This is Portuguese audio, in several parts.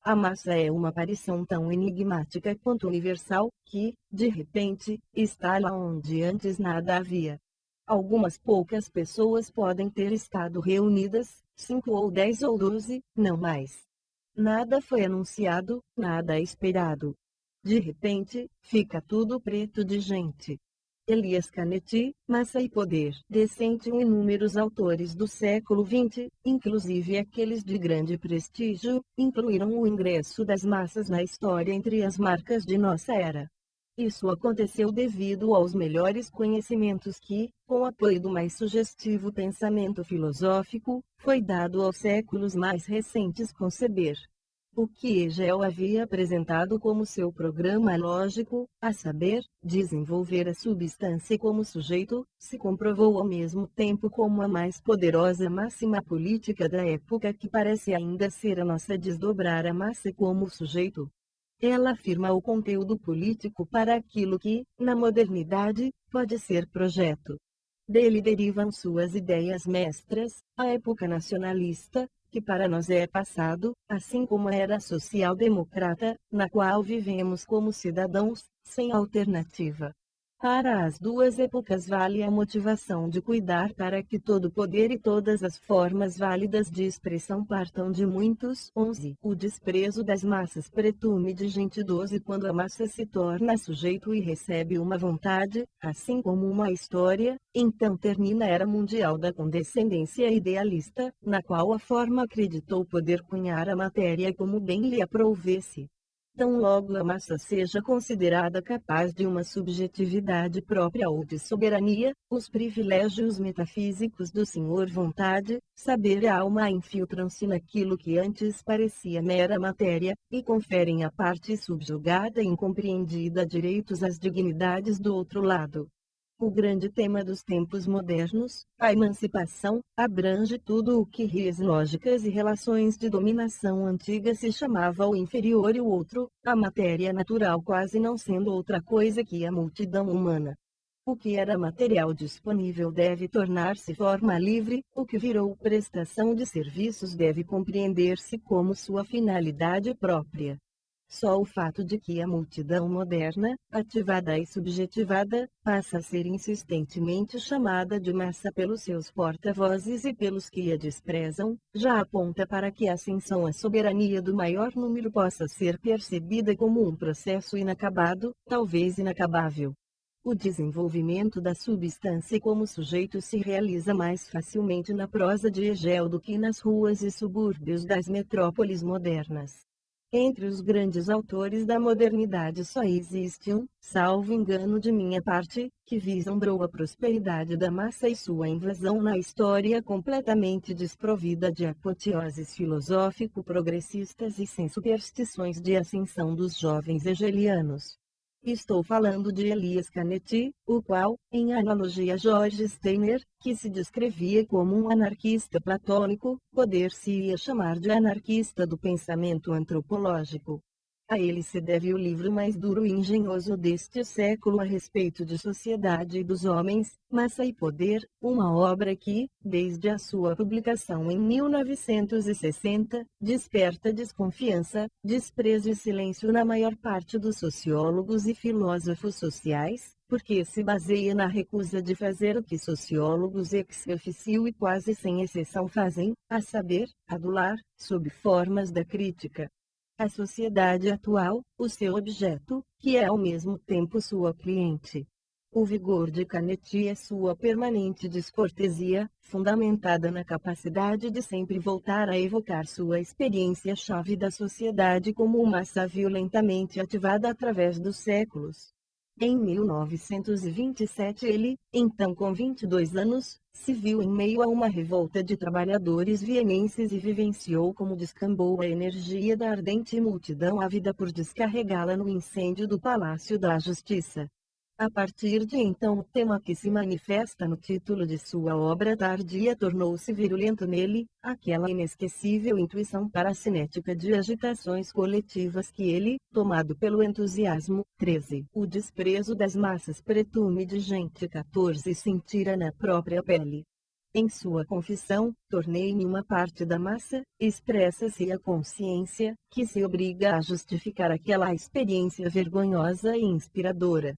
A massa é uma aparição tão enigmática quanto universal, que, de repente, está lá onde antes nada havia. Algumas poucas pessoas podem ter estado reunidas, 5 ou 10 ou 12, não mais. Nada foi anunciado, nada esperado. De repente, fica tudo preto de gente. Elias Canetti, Massa e Poder. Descendiam inúmeros autores do século XX, inclusive aqueles de grande prestígio, incluíram o ingresso das massas na história entre as marcas de nossa era. Isso aconteceu devido aos melhores conhecimentos que, com o apoio do mais sugestivo pensamento filosófico, foi dado aos séculos mais recentes conceber. O que Hegel havia apresentado como seu programa lógico, a saber, desenvolver a substância como sujeito, se comprovou ao mesmo tempo como a mais poderosa máxima política da época que parece ainda ser a nossa: desdobrar a massa como sujeito. Ela afirma o conteúdo político para aquilo que, na modernidade, pode ser projeto. Dele derivam suas ideias mestras, a época nacionalista, que para nós é passado, assim como a era social-democrata, na qual vivemos como cidadãos, sem alternativa. Para as duas épocas vale a motivação de cuidar para que todo poder e todas as formas válidas de expressão partam de muitos. 11. O desprezo das massas pretume de gente. 12. Quando a massa se torna sujeito e recebe uma vontade, assim como uma história, então termina a era mundial da condescendência idealista, na qual a forma acreditou poder cunhar a matéria como bem lhe aprouvesse. Tão logo a massa seja considerada capaz de uma subjetividade própria ou de soberania, os privilégios metafísicos do senhor vontade, saber e alma infiltram-se naquilo que antes parecia mera matéria, e conferem à parte subjugada e incompreendida direitos às dignidades do outro lado. O grande tema dos tempos modernos, a emancipação, abrange tudo o que rias lógicas e relações de dominação antiga se chamava o inferior e o outro, a matéria natural quase não sendo outra coisa que a multidão humana. O que era material disponível deve tornar-se forma livre, o que virou prestação de serviços deve compreender-se como sua finalidade própria. Só o fato de que a multidão moderna, ativada e subjetivada, passa a ser insistentemente chamada de massa pelos seus porta-vozes e pelos que a desprezam, já aponta para que a ascensão à soberania do maior número possa ser percebida como um processo inacabado, talvez inacabável. O desenvolvimento da substância como sujeito se realiza mais facilmente na prosa de Hegel do que nas ruas e subúrbios das metrópoles modernas. Entre os grandes autores da modernidade só existe um, salvo engano de minha parte, que vislumbrou a prosperidade da massa e sua invasão na história completamente desprovida de apoteoses filosófico-progressistas e sem superstições de ascensão dos jovens hegelianos. Estou falando de Elias Canetti, o qual, em analogia a George Steiner, que se descrevia como um anarquista platônico, poder-se-ia chamar de anarquista do pensamento antropológico. A ele se deve o livro mais duro e engenhoso deste século a respeito de sociedade e dos homens, Massa e Poder, uma obra que, desde a sua publicação em 1960, desperta desconfiança, desprezo e silêncio na maior parte dos sociólogos e filósofos sociais, porque se baseia na recusa de fazer o que sociólogos ex officio e quase sem exceção fazem, a saber, adular, sob formas da crítica, a sociedade atual, o seu objeto, que é ao mesmo tempo sua cliente. O vigor de Canetti é sua permanente descortesia, fundamentada na capacidade de sempre voltar a evocar sua experiência-chave da sociedade como uma massa violentamente ativada através dos séculos. Em 1927 ele, então com 22 anos, se viu em meio a uma revolta de trabalhadores vienenses e vivenciou como descambou a energia da ardente multidão ávida por descarregá-la no incêndio do Palácio da Justiça. A partir de então o tema que se manifesta no título de sua obra tardia tornou-se virulento nele, aquela inesquecível intuição paracinética de agitações coletivas que ele, tomado pelo entusiasmo, 13. O desprezo das massas pretume de gente. 14. Sentira na própria pele. Em sua confissão, tornei-me uma parte da massa, expressa-se a consciência, que se obriga a justificar aquela experiência vergonhosa e inspiradora.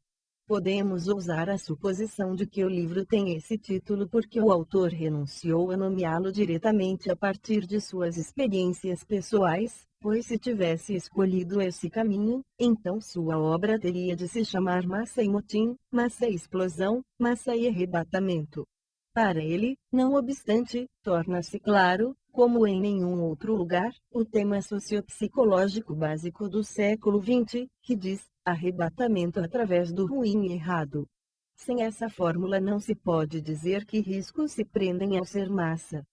Podemos ousar a suposição de que o livro tem esse título porque o autor renunciou a nomeá-lo diretamente a partir de suas experiências pessoais, pois se tivesse escolhido esse caminho, então sua obra teria de se chamar Massa e Motim, Massa e Explosão, Massa e Arrebatamento. Para ele, não obstante, torna-se claro, como em nenhum outro lugar, o tema sociopsicológico básico do século XX, que diz: arrebatamento através do ruim e errado. Sem essa fórmula não se pode dizer que riscos se prendem ao ser massa.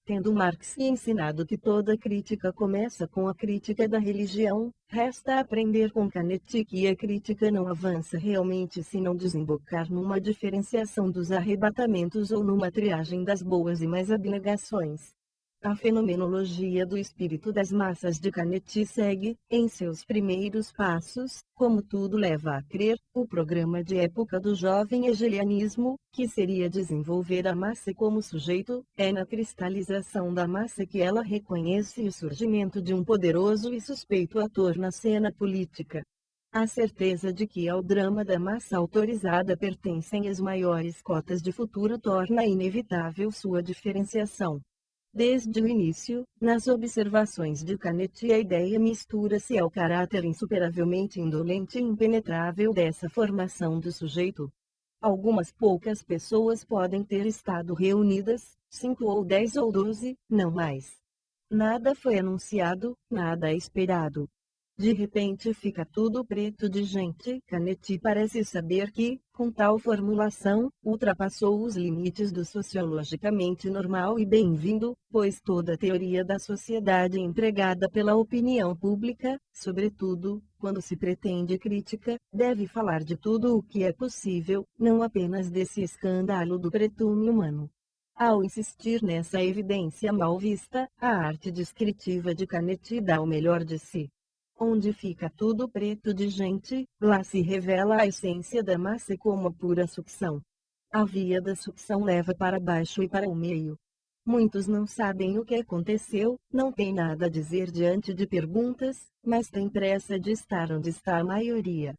Tendo Marx ensinado que toda crítica começa com a crítica da religião, resta aprender com Canetti que a crítica não avança realmente se não desembocar numa diferenciação dos arrebatamentos ou numa triagem das boas e más abnegações. A fenomenologia do espírito das massas de Canetti segue, em seus primeiros passos, como tudo leva a crer, o programa de época do jovem hegelianismo, que seria desenvolver a massa como sujeito. É na cristalização da massa que ela reconhece o surgimento de um poderoso e suspeito ator na cena política. A certeza de que ao drama da massa autorizada pertencem as maiores cotas de futuro torna inevitável sua diferenciação. Desde o início, nas observações de Canetti, a ideia mistura-se ao caráter insuperavelmente indolente e impenetrável dessa formação do sujeito. Algumas poucas pessoas podem ter estado reunidas, 5 ou 10 ou 12, não mais. Nada foi anunciado, nada esperado. De repente fica tudo preto de gente. Canetti parece saber que, com tal formulação, ultrapassou os limites do sociologicamente normal e bem-vindo, pois toda a teoria da sociedade empregada pela opinião pública, sobretudo, quando se pretende crítica, deve falar de tudo o que é possível, não apenas desse escândalo do pretume humano. Ao insistir nessa evidência mal vista, a arte descritiva de Canetti dá o melhor de si. Onde fica tudo preto de gente, lá se revela a essência da massa como a pura sucção. A via da sucção leva para baixo e para o meio. Muitos não sabem o que aconteceu, não têm nada a dizer diante de perguntas, mas têm pressa de estar onde está a maioria.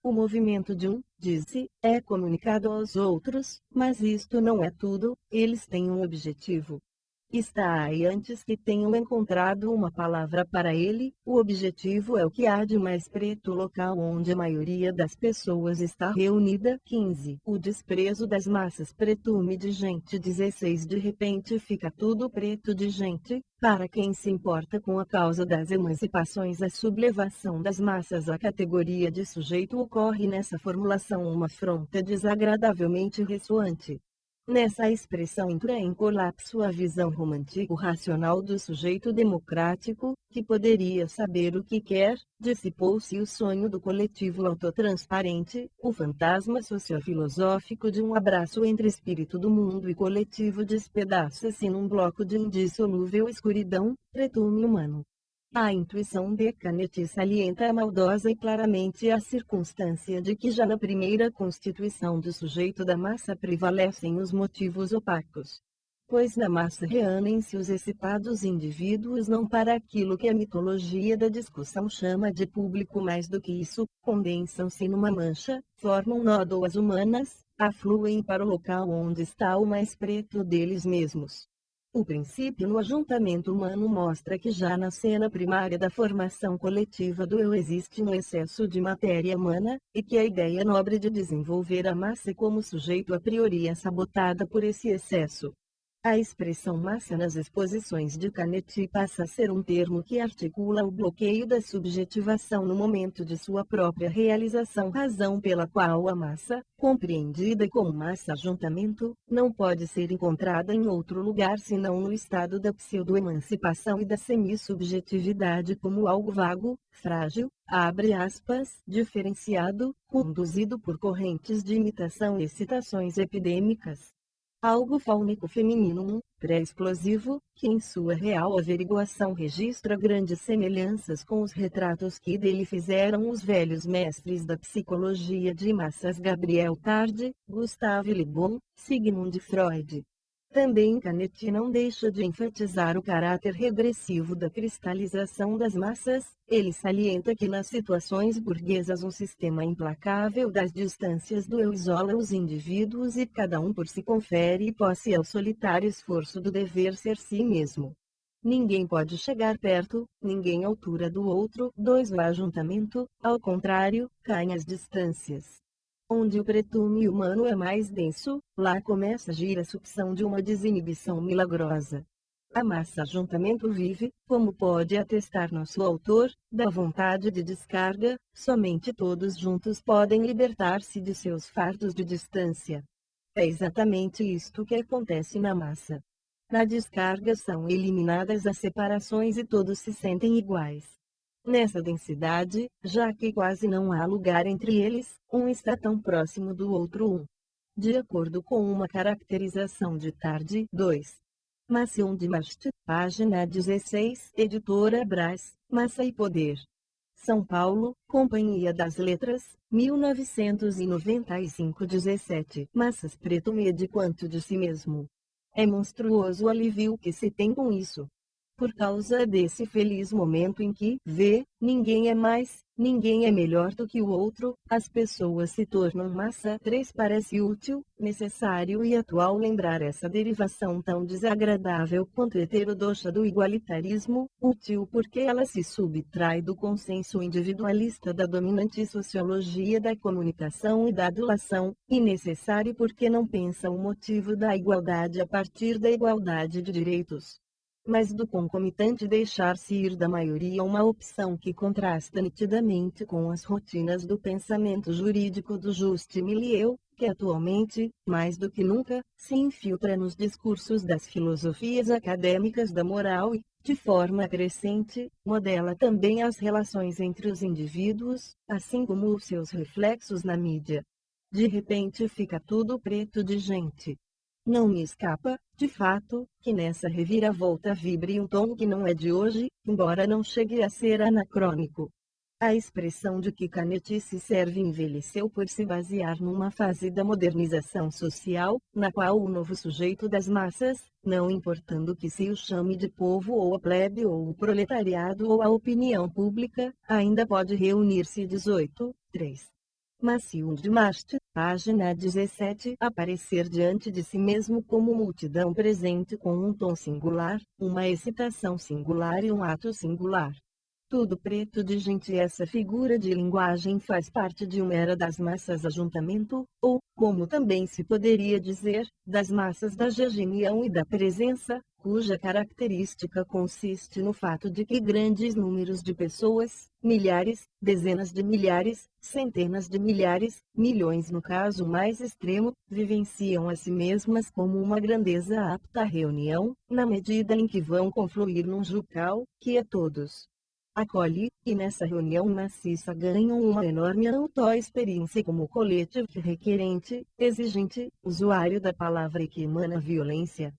O movimento de um, diz-se, é comunicado aos outros, mas isto não é tudo, eles têm um objetivo. Está aí antes que tenham encontrado uma palavra para ele, o objetivo é o que há de mais preto local onde a maioria das pessoas está reunida. 15. O desprezo das massas pretume de gente. 16. De repente fica tudo preto de gente, para quem se importa com a causa das emancipações. A sublevação das massas à categoria de sujeito ocorre nessa formulação uma afronta desagradavelmente ressoante. Nessa expressão entra em colapso a visão romântico-racional do sujeito democrático, que poderia saber o que quer, dissipou-se o sonho do coletivo autotransparente, o fantasma sociofilosófico de um abraço entre espírito do mundo e coletivo despedaça-se num bloco de indissolúvel escuridão, pretume humano. A intuição de Canetti salienta a maldosa e claramente a circunstância de que já na primeira constituição do sujeito da massa prevalecem os motivos opacos. Pois na massa reúnem-se os excitados indivíduos não para aquilo que a mitologia da discussão chama de público, mais do que isso, condensam-se numa mancha, formam nódoas humanas, afluem para o local onde está o mais preto deles mesmos. O princípio no ajuntamento humano mostra que já na cena primária da formação coletiva do eu existe um excesso de matéria humana, e que a ideia nobre de desenvolver a massa como sujeito a priori é sabotada por esse excesso. A expressão massa nas exposições de Canetti passa a ser um termo que articula o bloqueio da subjetivação no momento de sua própria realização, razão pela qual a massa, compreendida como massa-ajuntamento, não pode ser encontrada em outro lugar senão no estado da pseudo-emancipação e da semissubjetividade como algo vago, frágil, abre aspas, diferenciado, conduzido por correntes de imitação e excitações epidêmicas. Algo fáunico feminino, pré-explosivo, que em sua real averiguação registra grandes semelhanças com os retratos que dele fizeram os velhos mestres da psicologia de massas Gabriel Tarde, Gustave Le Bon, Sigmund Freud. Também Canetti não deixa de enfatizar o caráter regressivo da cristalização das massas. Ele salienta que nas situações burguesas um sistema implacável das distâncias do eu isola os indivíduos e cada um por si confere posse ao solitário esforço do dever ser si mesmo. Ninguém pode chegar perto, ninguém à altura do outro. 2. O ajuntamento, ao contrário, caem as distâncias. Onde o pretume humano é mais denso, lá começa a agir a sucção de uma desinibição milagrosa. A massa-ajuntamento vive, como pode atestar nosso autor, da vontade de descarga. Somente todos juntos podem libertar-se de seus fardos de distância. É exatamente isto que acontece na massa. Na descarga são eliminadas as separações e todos se sentem iguais. Nessa densidade, já que quase não há lugar entre eles, um está tão próximo do outro. De acordo com uma caracterização de Tarde. 2. Macion de Mast, página 16, editora Brás, Massa e Poder. São Paulo, Companhia das Letras, 1995. 17. Massas preto mede quanto de si mesmo. É monstruoso o alívio que se tem com isso. Por causa desse feliz momento em que, ninguém é mais, ninguém é melhor do que o outro, as pessoas se tornam massa. 3. Parece útil, necessário e atual lembrar essa derivação tão desagradável quanto heterodoxa do igualitarismo, útil porque ela se subtrai do consenso individualista da dominante sociologia da comunicação e da adulação, e necessário porque não pensa o motivo da igualdade a partir da igualdade de direitos, mas do concomitante deixar-se ir da maioria, uma opção que contrasta nitidamente com as rotinas do pensamento jurídico do Juste Milieu, que atualmente, mais do que nunca, se infiltra nos discursos das filosofias acadêmicas da moral e, de forma crescente, modela também as relações entre os indivíduos, assim como os seus reflexos na mídia. De repente fica tudo preto de gente. Não me escapa, de fato, que nessa reviravolta vibre um tom que não é de hoje, embora não chegue a ser anacrônico. A expressão de que Canetti se serve envelheceu por se basear numa fase da modernização social, na qual o novo sujeito das massas, não importando que se o chame de povo ou a plebe ou o proletariado ou a opinião pública, ainda pode reunir-se. 18. 3. Macion de Mast, página 17. Aparecer diante de si mesmo como multidão presente com um tom singular, uma excitação singular e um ato singular. Tudo preto de gente. Essa figura de linguagem faz parte de uma era das massas ajuntamento, ou, como também se poderia dizer, das massas da genião e da presença, cuja característica consiste no fato de que grandes números de pessoas, milhares, dezenas de milhares, centenas de milhares, milhões no caso mais extremo, vivenciam a si mesmas como uma grandeza apta à reunião, na medida em que vão confluir num jucal, que a todos acolhe, e nessa reunião maciça ganham uma enorme auto-experiência como coletivo requerente, exigente, usuário da palavra e que emana violência.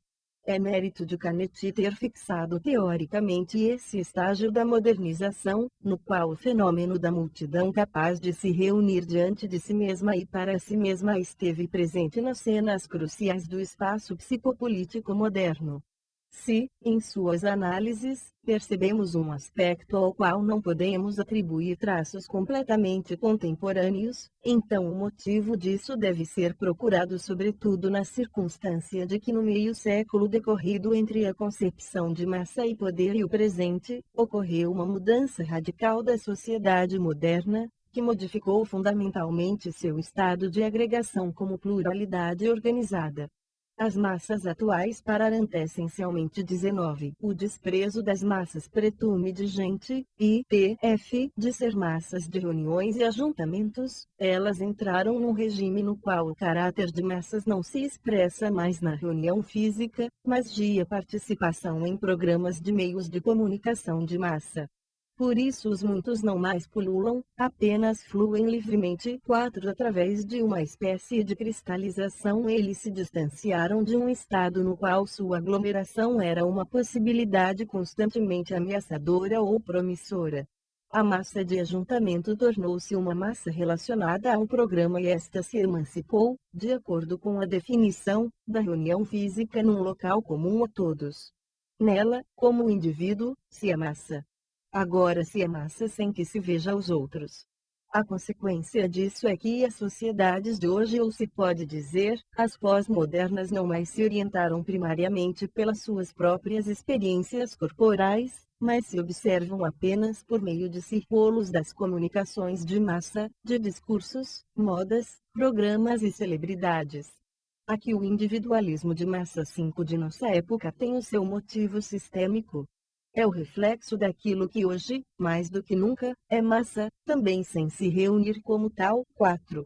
É mérito de Canetti ter fixado teoricamente esse estágio da modernização, no qual o fenômeno da multidão capaz de se reunir diante de si mesma e para si mesma esteve presente nas cenas cruciais do espaço psicopolítico moderno. Se, em suas análises, percebemos um aspecto ao qual não podemos atribuir traços completamente contemporâneos, então o motivo disso deve ser procurado sobretudo na circunstância de que no meio século decorrido entre a concepção de massa e poder e o presente, ocorreu uma mudança radical da sociedade moderna, que modificou fundamentalmente seu estado de agregação como pluralidade organizada. As massas atuais pararam essencialmente 19. O desprezo das massas pretume de gente, e tf. de ser massas de reuniões e ajuntamentos, elas entraram num regime no qual o caráter de massas não se expressa mais na reunião física, mas de participação em programas de meios de comunicação de massa. Por isso os muitos não mais pululam, apenas fluem livremente. 4. Através de uma espécie de cristalização eles se distanciaram de um estado no qual sua aglomeração era uma possibilidade constantemente ameaçadora ou promissora. A massa de ajuntamento tornou-se uma massa relacionada a um programa e esta se emancipou, de acordo com a definição, da reunião física num local comum a todos. Nela, como o indivíduo, se amassa. Agora se amassa sem que se veja os outros. A consequência disso é que as sociedades de hoje, ou se pode dizer, as pós-modernas, não mais se orientaram primariamente pelas suas próprias experiências corporais, mas se observam apenas por meio de círculos das comunicações de massa, de discursos, modas, programas e celebridades. Aqui o individualismo de massa 5 de nossa época tem o seu motivo sistêmico. É o reflexo daquilo que hoje, mais do que nunca, é massa, também sem se reunir como tal. 4.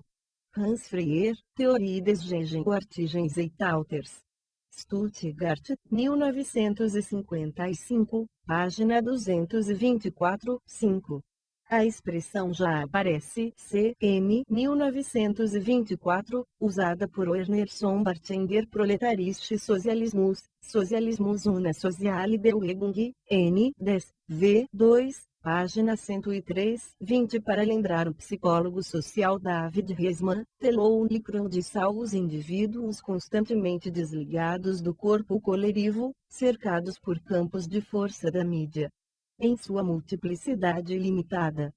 Hans Freyer, Theorie des Gegenwartigens et Auters. Stuttgart, 1955, página 224, 5. A expressão já aparece, c.m. 1924, usada por Werner Sombartender Proletarische Sozialismus, Sozialismus una Soziale Bewegung, n. 10, v. 2, página 103, 20 para lembrar o psicólogo social David Riesman, Telounicron disse aos indivíduos constantemente desligados do corpo coletivo, cercados por campos de força da mídia. Em sua multiplicidade ilimitada.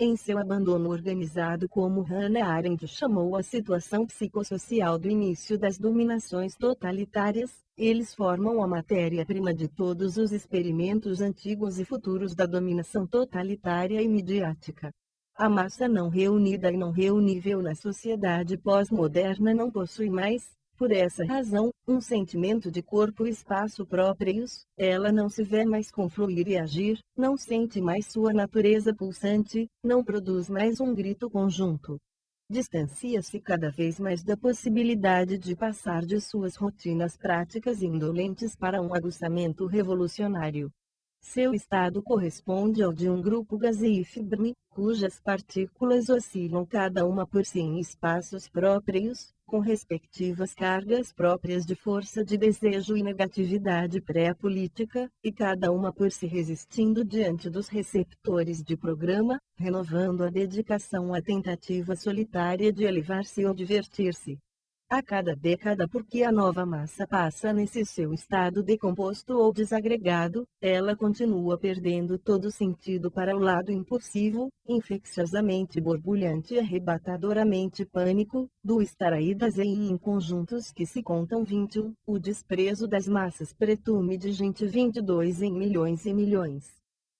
Em seu abandono organizado, como Hannah Arendt chamou a situação psicossocial do início das dominações totalitárias, eles formam a matéria-prima de todos os experimentos antigos e futuros da dominação totalitária e midiática. A massa não reunida e não reunível na sociedade pós-moderna não possui mais, por essa razão, um sentimento de corpo e espaço próprios, ela não se vê mais confluir e agir, não sente mais sua natureza pulsante, não produz mais um grito conjunto. Distancia-se cada vez mais da possibilidade de passar de suas rotinas práticas indolentes para um aguçamento revolucionário. Seu estado corresponde ao de um grupo gaseiforme, cujas partículas oscilam cada uma por si em espaços próprios, com respectivas cargas próprias de força de desejo e negatividade pré-política, e cada uma por si resistindo diante dos receptores de programa, renovando a dedicação à tentativa solitária de elevar-se ou divertir-se. A cada década, porque a nova massa passa nesse seu estado decomposto ou desagregado, ela continua perdendo todo sentido para o lado impulsivo, infecciosamente borbulhante e arrebatadoramente pânico, do estar aidas e em conjuntos que se contam 21, o desprezo das massas pretume de gente 22 em milhões e milhões.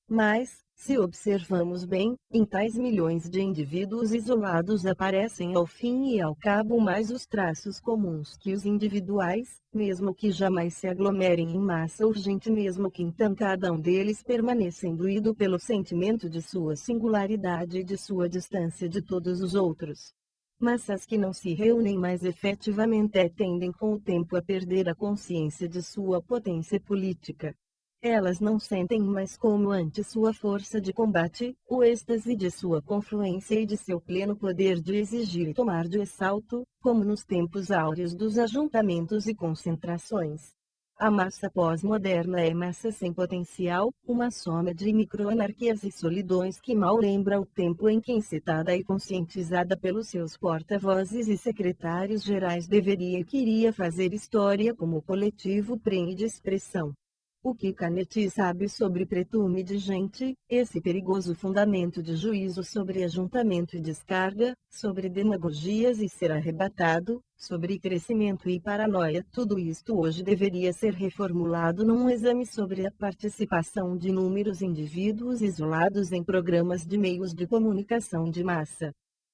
Mas, se observamos bem, em tais milhões de indivíduos isolados aparecem ao fim e ao cabo mais os traços comuns que os individuais, mesmo que jamais se aglomerem em massa urgente, mesmo que então cada um deles permaneça imbuído pelo sentimento de sua singularidade e de sua distância de todos os outros. Massas que não se reúnem mais efetivamente tendem com o tempo a perder a consciência de sua potência política. Elas não sentem mais como antes sua força de combate, o êxtase de sua confluência e de seu pleno poder de exigir e tomar de assalto, como nos tempos áureos dos ajuntamentos e concentrações. A massa pós-moderna é massa sem potencial, uma soma de microanarquias e solidões que mal lembra o tempo em que, incitada e conscientizada pelos seus porta-vozes e secretários gerais, deveria e queria fazer história como coletivo prene de expressão. O que Canetti sabe sobre pretume de gente, esse perigoso fundamento de juízo sobre ajuntamento e descarga, sobre demagogias e ser arrebatado, sobre crescimento e paranoia, tudo isto hoje deveria ser reformulado num exame sobre a participação de inúmeros indivíduos isolados em programas de meios de comunicação de massa.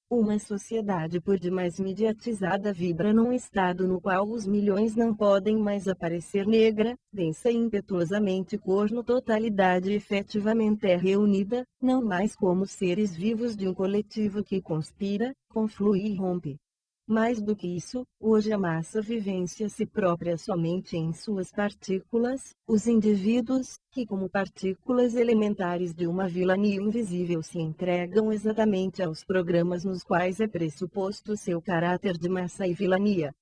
Uma sociedade por demais mediatizada vibra num estado no qual os milhões não podem mais aparecer negra, densa e impetuosamente corno. Totalidade efetivamente é reunida, não mais como seres vivos de um coletivo que conspira, conflui e rompe. Mais do que isso, hoje a massa vivencia-se própria somente em suas partículas, os indivíduos, que como partículas elementares de uma vilania invisível se entregam exatamente aos programas nos quais é pressuposto seu caráter de massa e vilania.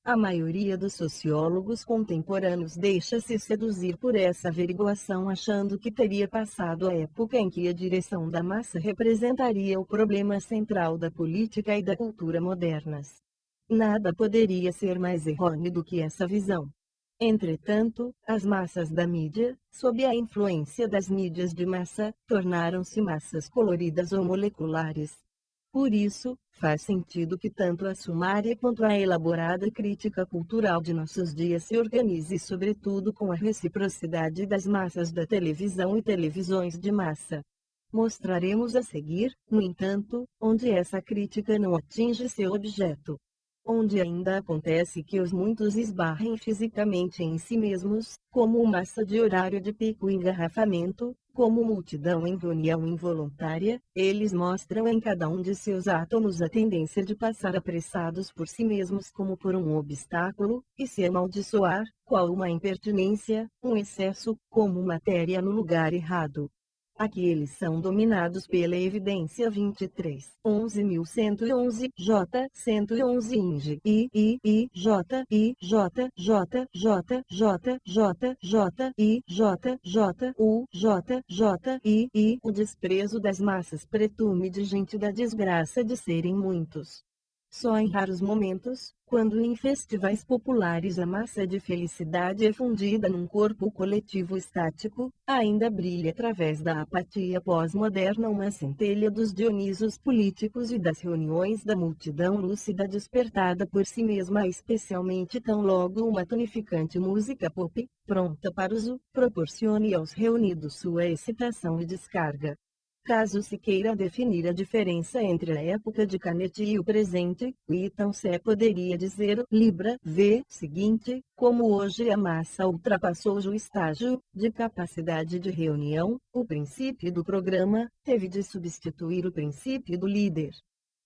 A maioria dos sociólogos contemporâneos deixa-se seduzir por essa averiguação, achando que teria passado a época em que a direção da massa representaria o problema central da política e da cultura modernas. Nada poderia ser mais errôneo do que essa visão. Entretanto, as massas da mídia, sob a influência das mídias de massa, tornaram-se massas coloridas ou moleculares. Por isso, faz sentido que tanto a sumária quanto a elaborada crítica cultural de nossos dias se organize sobretudo com a reciprocidade das massas da televisão e televisões de massa. Mostraremos a seguir, no entanto, onde essa crítica não atinge seu objeto. Onde ainda acontece que os muitos esbarrem fisicamente em si mesmos, como massa de horário de pico e engarrafamento, como multidão em reunião involuntária, eles mostram em cada um de seus átomos a tendência de passar apressados por si mesmos como por um obstáculo, e se amaldiçoar, qual uma impertinência, um excesso, como matéria no lugar errado. Aqui eles são dominados pela evidência 23, 11.111, J, 111 Inge, J, J, J, J, J, J, J, J, U, J, o desprezo das massas pretume de gente da desgraça de serem muitos. Só em raros momentos, quando em festivais populares a massa de felicidade é fundida num corpo coletivo estático, ainda brilha através da apatia pós-moderna uma centelha dos Dionisos políticos e das reuniões da multidão lúcida despertada por si mesma, especialmente tão logo uma tonificante música pop, pronta para uso, proporcione aos reunidos sua excitação e descarga. Caso se queira definir a diferença entre a época de Canet e o presente, então se poderia dizer, Libra, v. seguinte, como hoje a massa ultrapassou o estágio de capacidade de reunião, o princípio do programa teve de substituir o princípio do líder.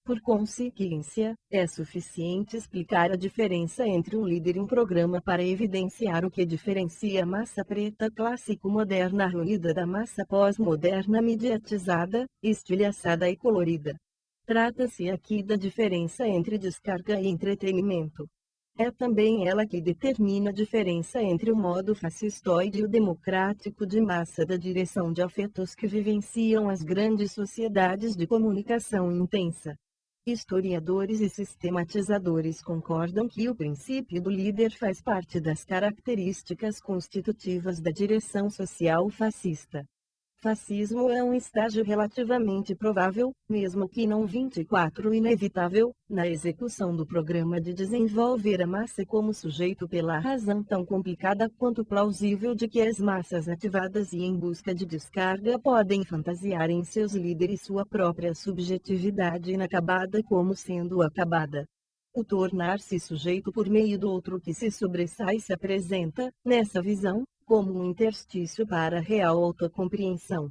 Por consequência, é suficiente explicar a diferença entre um líder e um programa para evidenciar o que diferencia a massa preta clássico-moderna reunida da massa pós-moderna mediatizada, estilhaçada e colorida. Trata-se aqui da diferença entre descarga e entretenimento. É também ela que determina a diferença entre o modo fascistoide e o democrático de massa da direção de afetos que vivenciam as grandes sociedades de comunicação intensa. Historiadores e sistematizadores concordam que o princípio do líder faz parte das características constitutivas da direção social fascista. Fascismo é um estágio relativamente provável, mesmo que não 24 inevitável, na execução do programa de desenvolver a massa como sujeito pela razão tão complicada quanto plausível de que as massas ativadas e em busca de descarga podem fantasiar em seus líderes sua própria subjetividade inacabada como sendo acabada. O tornar-se sujeito por meio do outro que se sobressai se apresenta, nessa visão, como um interstício para a real autocompreensão.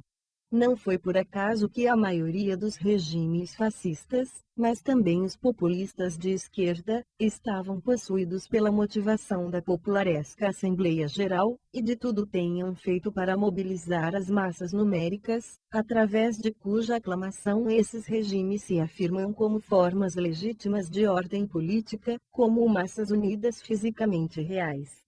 Não foi por acaso que a maioria dos regimes fascistas, mas também os populistas de esquerda, estavam possuídos pela motivação da popularesca Assembleia Geral, e de tudo tenham feito para mobilizar as massas numéricas, através de cuja aclamação esses regimes se afirmam como formas legítimas de ordem política, como massas unidas fisicamente reais.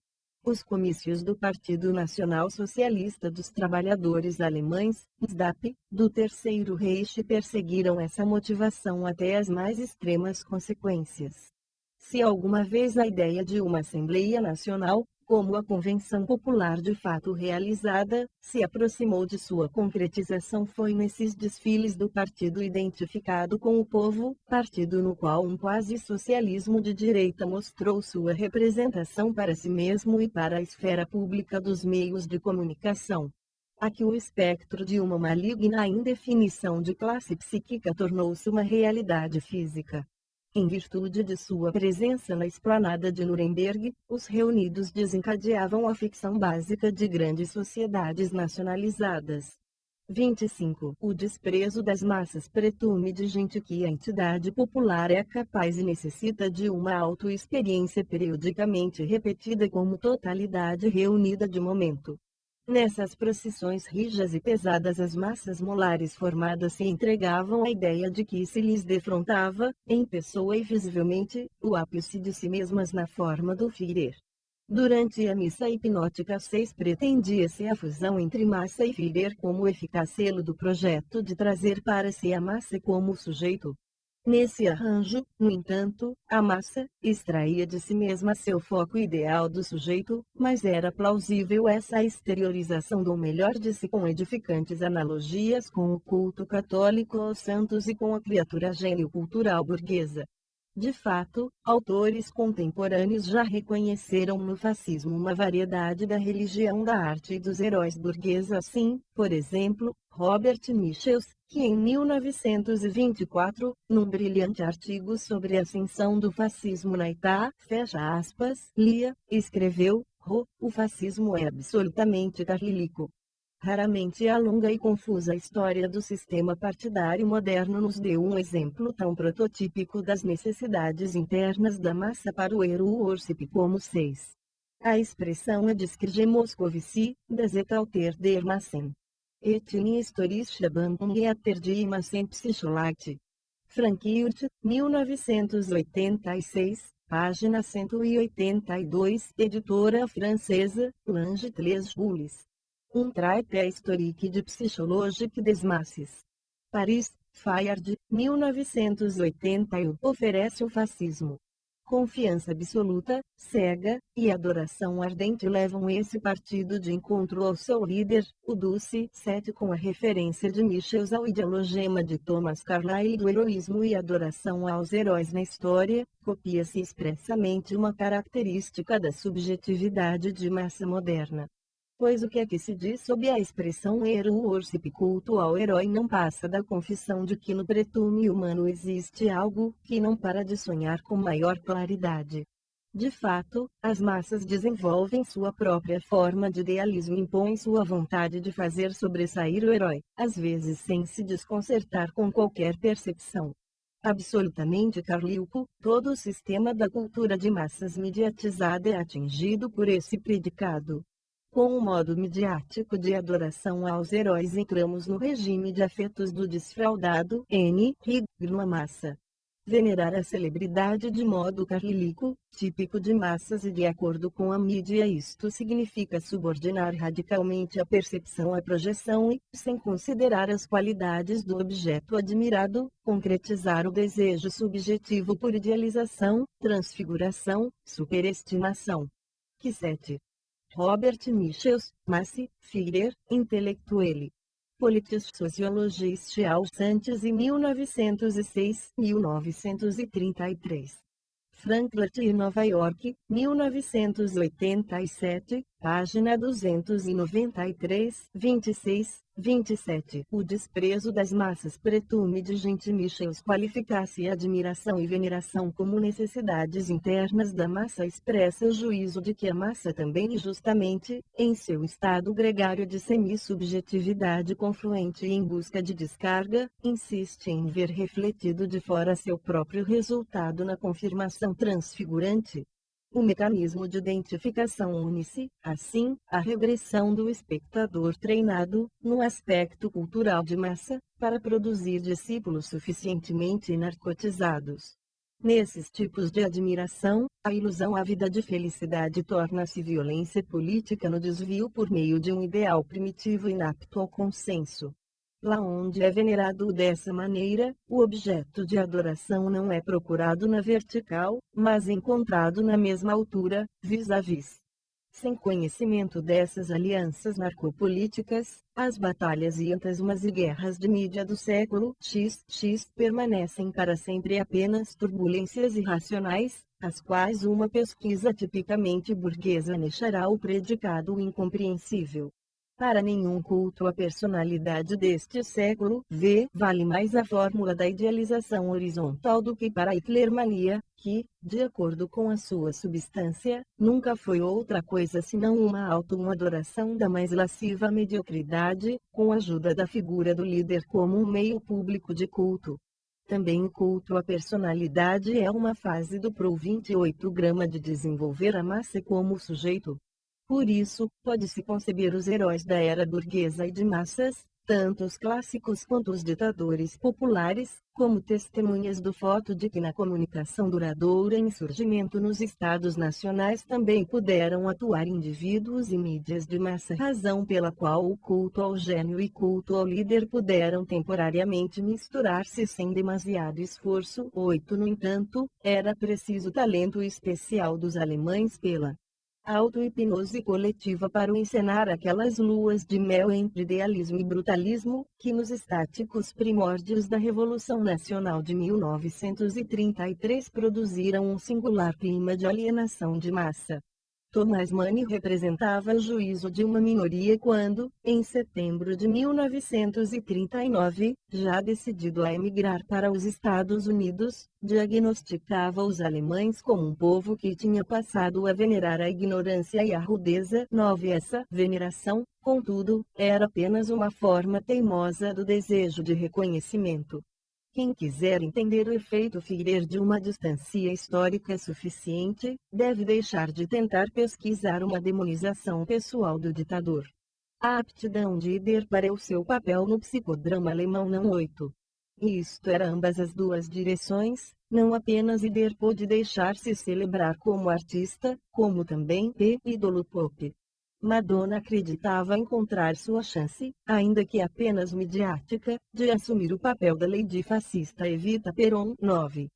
Os comícios do Partido Nacional Socialista dos Trabalhadores Alemães, NSDAP, do Terceiro Reich perseguiram essa motivação até as mais extremas consequências. Se alguma vez a ideia de uma Assembleia Nacional, como a Convenção Popular de fato realizada, se aproximou de sua concretização foi nesses desfiles do partido identificado com o povo, partido no qual um quase-socialismo de direita mostrou sua representação para si mesmo e para a esfera pública dos meios de comunicação. Aqui o espectro de uma maligna indefinição de classe psíquica tornou-se uma realidade física. Em virtude de sua presença na esplanada de Nuremberg, os reunidos desencadeavam a ficção básica de grandes sociedades nacionalizadas. 25. O desprezo das massas pretume de gente que a entidade popular é capaz e necessita de uma autoexperiência periodicamente repetida como totalidade reunida de momento. Nessas procissões rijas e pesadas, as massas molares formadas se entregavam à ideia de que se lhes defrontava, em pessoa e visivelmente, o ápice de si mesmas na forma do Führer. Durante a missa hipnótica 6 pretendia-se a fusão entre massa e Führer como eficaz selo do projeto de trazer para si a massa como sujeito. Nesse arranjo, no entanto, a massa extraía de si mesma seu foco ideal do sujeito, mas era plausível essa exteriorização do melhor de si com edificantes analogias com o culto católico aos santos e com a criatura gênio cultural burguesa. De fato, autores contemporâneos já reconheceram no fascismo uma variedade da religião da arte e dos heróis burgueses, assim, por exemplo, Robert Michels, que em 1924, num brilhante artigo sobre a ascensão do fascismo na Itália, fecha aspas, lia, escreveu, o fascismo é absolutamente carlílico. Raramente a longa e confusa história do sistema partidário moderno nos deu um exemplo tão prototípico das necessidades internas da massa para o Eruorsip como 6. A expressão é de Skrge Moscovici, das Etalter der Massen. Etnie historische Bandung die Massen Psycholage. Frankfurt, 1986, página 182, editora francesa, Lange 3 Jules. Um traité historique de psychologique des masses. Paris, Fayard, 1981, oferece o fascismo. Confiança absoluta, cega, e adoração ardente levam esse partido de encontro ao seu líder, o Dulce 7, com a referência de Michels ao ideologema de Thomas Carlyle do heroísmo e adoração aos heróis na história, copia-se expressamente uma característica da subjetividade de massa moderna. Pois o que é que se diz sob a expressão Eruorsip, culto ao herói, não passa da confissão de que no pretume humano existe algo que não para de sonhar com maior claridade. De fato, as massas desenvolvem sua própria forma de idealismo e impõem sua vontade de fazer sobressair o herói, às vezes sem se desconcertar com qualquer percepção. Absolutamente carlílico, todo o sistema da cultura de massas mediatizada é atingido por esse predicado. Com o modo midiático de adoração aos heróis, entramos no regime de afetos do desfraudado na massa. Venerar a celebridade de modo carlílico, típico de massas e de acordo com a mídia, isto significa subordinar radicalmente a percepção à projeção e, sem considerar as qualidades do objeto admirado, concretizar o desejo subjetivo por idealização, transfiguração, superestimação. Que 7. Robert Michels, Masse, Führer, Intellectuelle. Politische Sociologische Aussantes em 1906-1933. Frankfurt e Nova York, 1987, página 293, 26, 27. O desprezo das massas pretume de gente. Michels qualificasse admiração e veneração como necessidades internas da massa, expressa o juízo de que a massa também e justamente, em seu estado gregário de semi-subjetividade confluente e em busca de descarga, insiste em ver refletido de fora seu próprio resultado na confirmação transfigurante. O mecanismo de identificação une-se, assim, à regressão do espectador treinado, no aspecto cultural de massa, para produzir discípulos suficientemente narcotizados. Nesses tipos de admiração, a ilusão ávida de felicidade torna-se violência política no desvio por meio de um ideal primitivo inapto ao consenso. Lá onde é venerado dessa maneira, o objeto de adoração não é procurado na vertical, mas encontrado na mesma altura, vis-à-vis. Sem conhecimento dessas alianças narcopolíticas, as batalhas e fantasmas e guerras de mídia do século XX permanecem para sempre apenas turbulências irracionais, as quais uma pesquisa tipicamente burguesa anexará o predicado incompreensível. Para nenhum culto à personalidade deste século, vale mais a fórmula da idealização horizontal do que para a Hitlermania, que, de acordo com a sua substância, nunca foi outra coisa senão uma auto-adoração da mais lasciva mediocridade, com a ajuda da figura do líder como um meio público de culto. Também o culto à personalidade é uma fase do Pro 28 grama de desenvolver a massa como sujeito. Por isso, pode-se conceber os heróis da era burguesa e de massas, tanto os clássicos quanto os ditadores populares, como testemunhas do fato de que na comunicação duradoura em surgimento nos estados nacionais também puderam atuar indivíduos e mídias de massa, razão pela qual o culto ao gênio e culto ao líder puderam temporariamente misturar-se sem demasiado esforço. 8. No entanto, era preciso talento especial dos alemães pela auto-hipnose coletiva para encenar aquelas luas de mel entre idealismo e brutalismo, que nos estáticos primórdios da Revolução Nacional de 1933 produziram um singular clima de alienação de massa. Thomas Mann representava o juízo de uma minoria quando, em setembro de 1939, já decidido a emigrar para os Estados Unidos, diagnosticava os alemães como um povo que tinha passado a venerar a ignorância e a rudeza. 9. Essa veneração, contudo, era apenas uma forma teimosa do desejo de reconhecimento. Quem quiser entender o efeito Führer de uma distância histórica suficiente, deve deixar de tentar pesquisar uma demonização pessoal do ditador. A aptidão de Ider para o seu papel no psicodrama alemão não. 8. Isto era ambas as duas direções, não apenas Ider pôde deixar-se celebrar como artista, como também ídolo pop. Madonna acreditava encontrar sua chance, ainda que apenas midiática, de assumir o papel da Lady fascista Evita Peron. 9.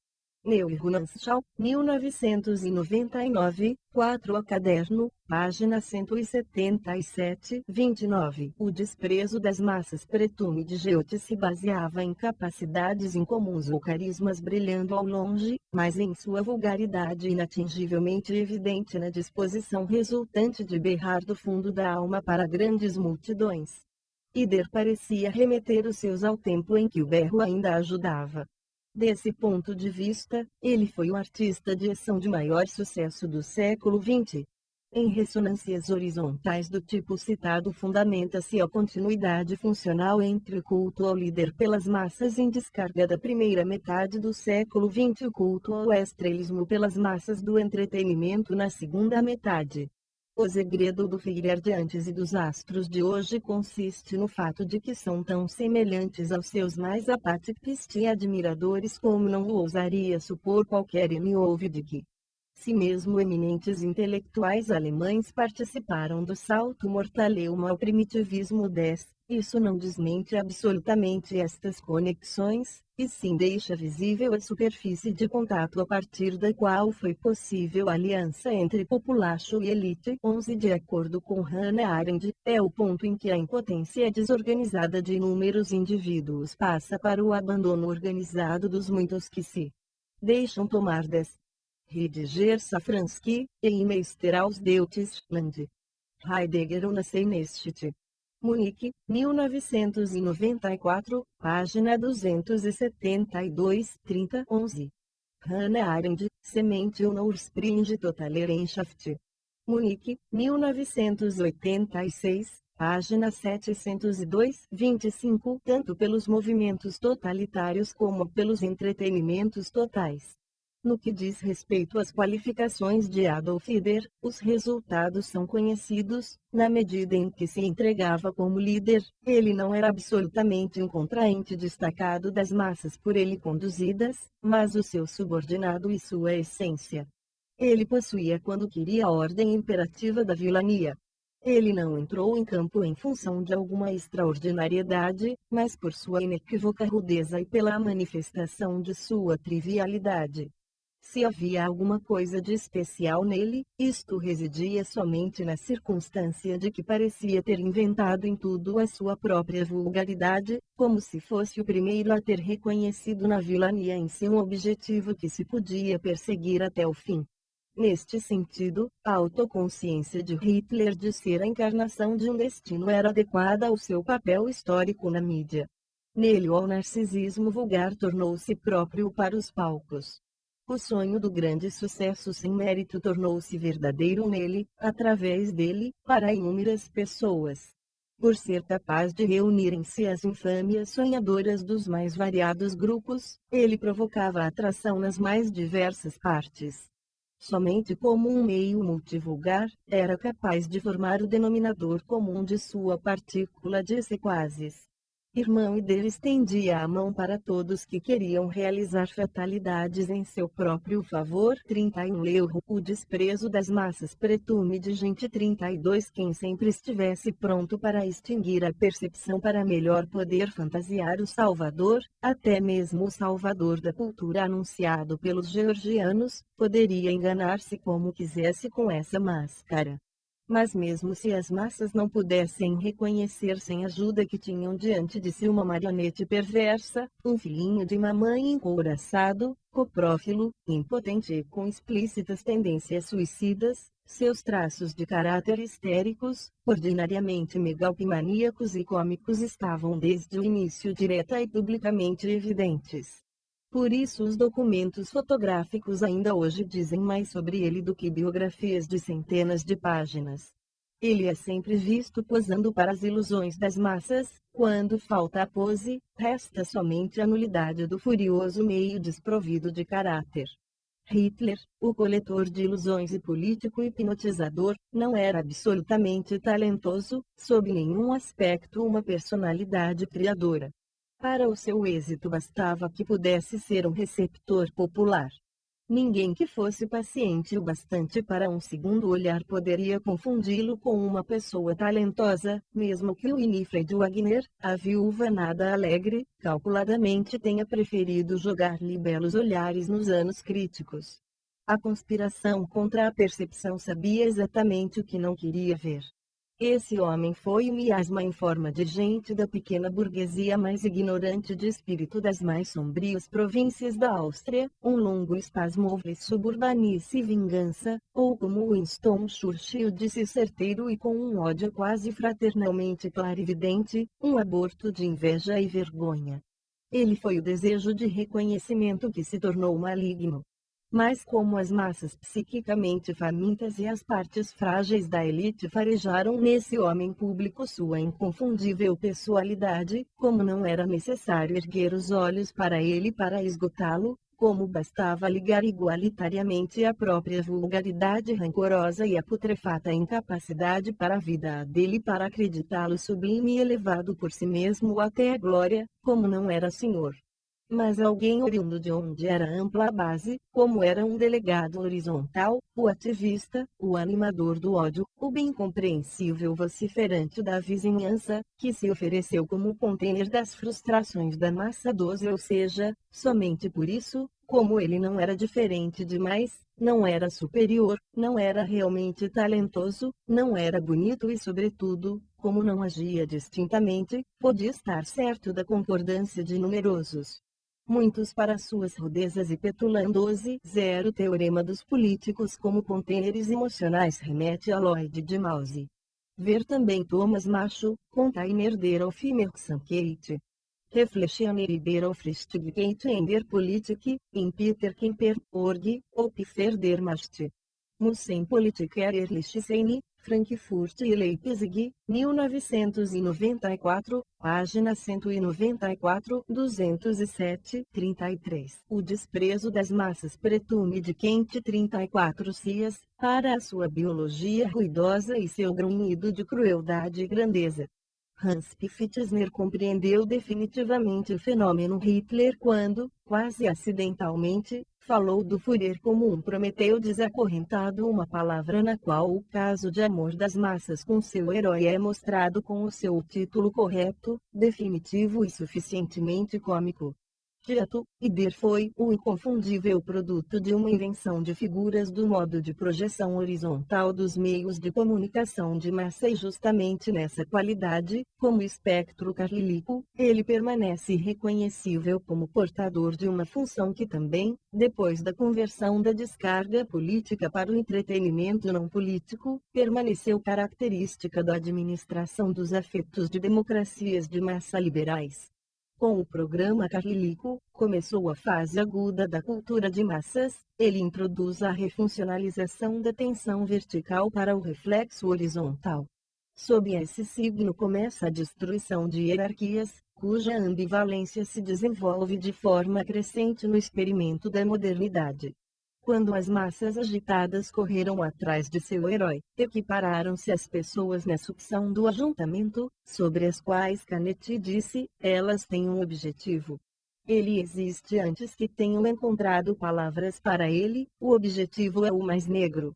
Neuronanschau, 1999, 4. O Caderno, página 177, 29. O desprezo das massas pretume de Goethe se baseava em capacidades incomuns ou carismas brilhando ao longe, mas em sua vulgaridade inatingivelmente evidente na disposição resultante de berrar do fundo da alma para grandes multidões. Ider parecia remeter os seus ao tempo em que o berro ainda ajudava. Desse ponto de vista, ele foi o artista de ação de maior sucesso do século XX. Em ressonâncias horizontais do tipo citado fundamenta-se a continuidade funcional entre o culto ao líder pelas massas em descarga da primeira metade do século XX e o culto ao estrelismo pelas massas do entretenimento na segunda metade. O segredo do Führer de antes e dos astros de hoje consiste no fato de que são tão semelhantes aos seus mais apáticos e admiradores como não o ousaria supor qualquer houve de que, se mesmo eminentes intelectuais alemães participaram do salto mortaleu ao primitivismo 10, isso não desmente absolutamente estas conexões, e sim deixa visível a superfície de contato a partir da qual foi possível a aliança entre populacho e elite. 11. De acordo com Hannah Arendt, é o ponto em que a impotência desorganizada de inúmeros indivíduos passa para o abandono organizado dos muitos que se deixam tomar das Rediger Safransky, e Meister aus Deutschland. Heidegger Unaseinest. Munique, 1994, página 272, 30. 11. Hannah Arendt, Semente und Ursprung Totaleranschaft. Munique, 1986, página 702, 25. Tanto pelos movimentos totalitários como pelos entretenimentos totais. No que diz respeito às qualificações de Adolf Hitler, os resultados são conhecidos, na medida em que se entregava como líder, ele não era absolutamente um contraente destacado das massas por ele conduzidas, mas o seu subordinado e sua essência. Ele possuía quando queria a ordem imperativa da vilania. Ele não entrou em campo em função de alguma extraordinariedade, mas por sua inequívoca rudeza e pela manifestação de sua trivialidade. Se havia alguma coisa de especial nele, isto residia somente na circunstância de que parecia ter inventado em tudo a sua própria vulgaridade, como se fosse o primeiro a ter reconhecido na vilania em si um objetivo que se podia perseguir até o fim. Neste sentido, a autoconsciência de Hitler de ser a encarnação de um destino era adequada ao seu papel histórico na mídia. Nele o narcisismo vulgar tornou-se próprio para os palcos. O sonho do grande sucesso sem mérito tornou-se verdadeiro nele, através dele, para inúmeras pessoas. Por ser capaz de reunir em si as infâmias sonhadoras dos mais variados grupos, ele provocava atração nas mais diversas partes. somente como um meio multivulgar, era capaz de formar o denominador comum de sua partícula de sequazes. Irmão, e dele estendia a mão para todos que queriam realizar fatalidades em seu próprio favor. 31 Leu o desprezo das massas pretume de gente. 32 Quem sempre estivesse pronto para extinguir a percepção para melhor poder fantasiar o Salvador, até mesmo o Salvador da cultura anunciado pelos georgianos, poderia enganar-se como quisesse com essa máscara. Mas mesmo se as massas não pudessem reconhecer sem ajuda que tinham diante de si uma marionete perversa, um filhinho de mamãe encouraçado, coprófilo, impotente e com explícitas tendências suicidas, seus traços de caráter histéricos, ordinariamente megalomaníacos e cômicos estavam desde o início direta e publicamente evidentes. Por isso os documentos fotográficos ainda hoje dizem mais sobre ele do que biografias de centenas de páginas. Ele é sempre visto posando para as ilusões das massas. Quando falta a pose, resta somente a nulidade do furioso meio desprovido de caráter. Hitler, o coletor de ilusões e político hipnotizador, não era absolutamente talentoso, sob nenhum aspecto uma personalidade criadora. Para o seu êxito bastava que pudesse ser um receptor popular. Ninguém que fosse paciente o bastante para um segundo olhar poderia confundi-lo com uma pessoa talentosa, mesmo que Winifred Wagner, a viúva nada alegre, calculadamente tenha preferido jogar-lhe belos olhares nos anos críticos. A conspiração contra a percepção sabia exatamente o que não queria ver. Esse homem foi um miasma em forma de gente da pequena burguesia mais ignorante de espírito das mais sombrias províncias da Áustria, um longo espasmo de suburbanice e vingança, ou como Winston Churchill disse certeiro e com um ódio quase fraternalmente clarividente, um aborto de inveja e vergonha. Ele foi o desejo de reconhecimento que se tornou maligno. Mas como as massas psiquicamente famintas e as partes frágeis da elite farejaram nesse homem público sua inconfundível pessoalidade, como não era necessário erguer os olhos para ele para esgotá-lo, como bastava ligar igualitariamente a própria vulgaridade rancorosa e a putrefata incapacidade para a vida dele para acreditá-lo sublime e elevado por si mesmo até a glória, como não era senhor. Mas alguém oriundo de onde era ampla a base, como era um delegado horizontal, o ativista, o animador do ódio, o bem compreensível vociferante da vizinhança, que se ofereceu como container das frustrações da massa doce, ou seja, somente por isso, como ele não era diferente demais, não era superior, não era realmente talentoso, não era bonito e sobretudo, como não agia distintamente, podia estar certo da concordância de numerosos. Muitos para suas rudezas e petulantose. O teorema dos políticos como contêineres emocionais remete a Lloyd de Mouse. Ver também Thomas Macho, Container der Aufmerksamkeit. Reflexioner über Aufrichtigkeit in der Politik, in Peter Kemper, Org, Opfer der Macht. Mussen Politiker Ehrliche Seine, Frankfurt e Leipzig, 1994, página 194, 207, 33. O desprezo das massas pretume de Kant. 34 Cias, para a sua biologia ruidosa e seu grunhido de crueldade e grandeza. Hans Pfitzner compreendeu definitivamente o fenômeno Hitler quando, quase acidentalmente, falou do Führer como um Prometeu desacorrentado, uma palavra na qual o caso de amor das massas com seu herói é mostrado com o seu título correto, definitivo e suficientemente cômico. Direto, Ider foi o inconfundível produto de uma invenção de figuras do modo de projeção horizontal dos meios de comunicação de massa e justamente nessa qualidade, como espectro carlílico, ele permanece irreconhecível como portador de uma função que também, depois da conversão da descarga política para o entretenimento não político, permaneceu característica da administração dos afetos de democracias de massa liberais. Com o programa carlílico, começou a fase aguda da cultura de massas. Ele introduz a refuncionalização da tensão vertical para o reflexo horizontal. Sob esse signo começa a destruição de hierarquias, cuja ambivalência se desenvolve de forma crescente no experimento da modernidade. Quando as massas agitadas correram atrás de seu herói, equipararam-se às pessoas na sucção do ajuntamento, sobre as quais Canetti disse, elas têm um objetivo. Ele existe antes que tenham encontrado palavras para ele, o objetivo é o mais negro.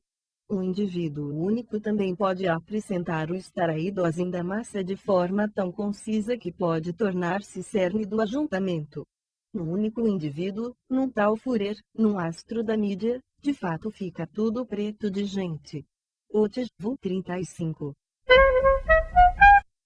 Um indivíduo único também pode acrescentar o estar a idosem da massa de forma tão concisa que pode tornar-se cerne do ajuntamento. Num único indivíduo, num tal furor, num astro da mídia, de fato fica tudo preto de gente. Otis, 35.